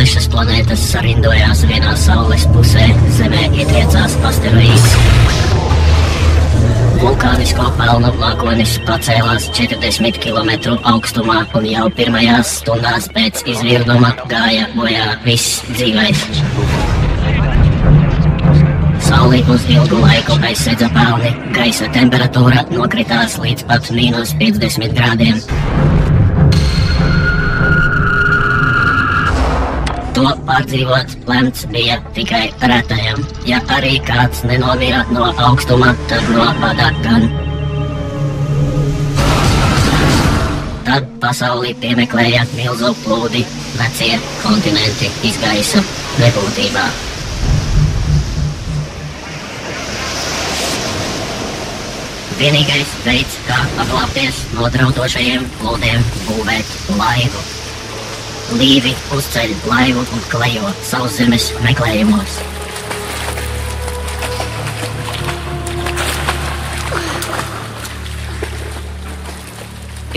6 planētas sarindojās vienā Saules pusē, Zemē ietriecās asteroīds. Vulkānisko pelnu mākonis pacēlās 40 km augstumā un jau pirmajās stundās pēc izvirduma gāja bojā viss dzīvais. Sauli uz ilgu laiku aizsedza pelni, gaisa temperatūra nokritās līdz pat -50 grādiem. To pārdzīvot lemts bija tikai retajam. Ja arī kāds nenomira no augstuma, tad no bada gan. Tad pasauli piemeklēja milzu plūdi, vecie kontinenti izgaisa nebūtībā. Vienīgais veids, kā paglābties no draudošajiem plūdiem, būvēt laivu. Līvi uzceļ laivu un klejo sauszemes meklējumos.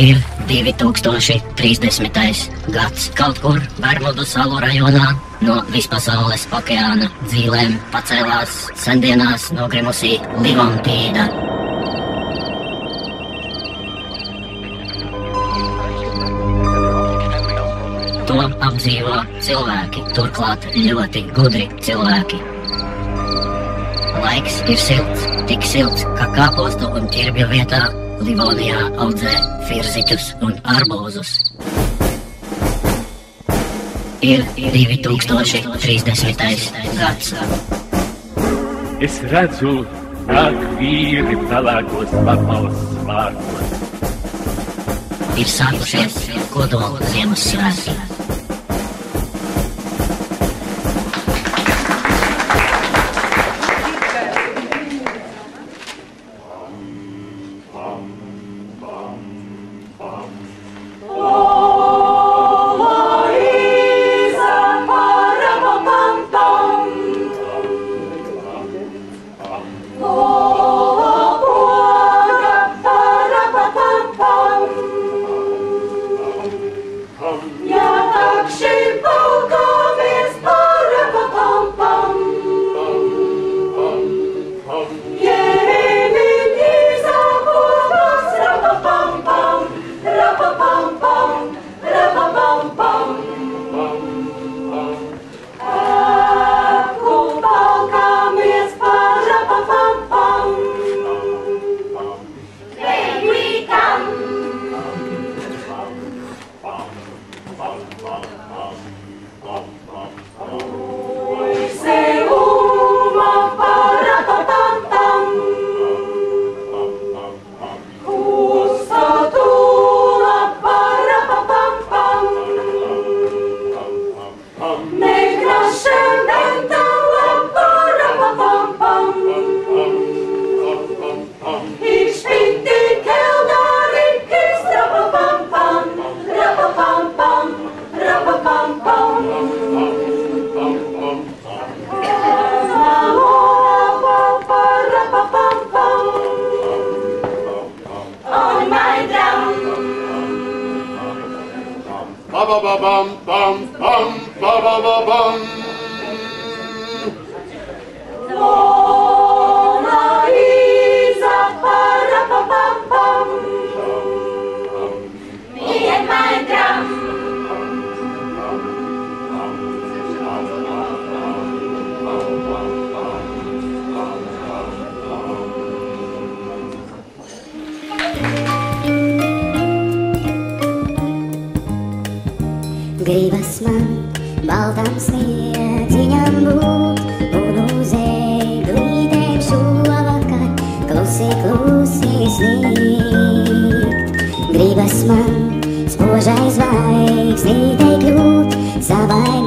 Ir 2030. gads. Kaut kur Bermudu salu rajonā no vispasaules okeāna dzīlēm pacēlās sendienās nogrimusī Livontīda. To apdzīvo cilvēki, turklāt ļoti gudri cilvēki. Laiks ir silts, tik silts, ka kāpostu un ķirbju vietā Livonijā audzē firziķus un arbūzus. Ir 2030. gads. Es redzu, nāk vīri pelēkos papals svārkos. Ir sākušies kodola Ziemassvētki. Gribas man baltam sniedziņam būt un uz eglītēm šovakar klusi, klusi sniegt. Gribas man spožai zvaigznītei kļūt savai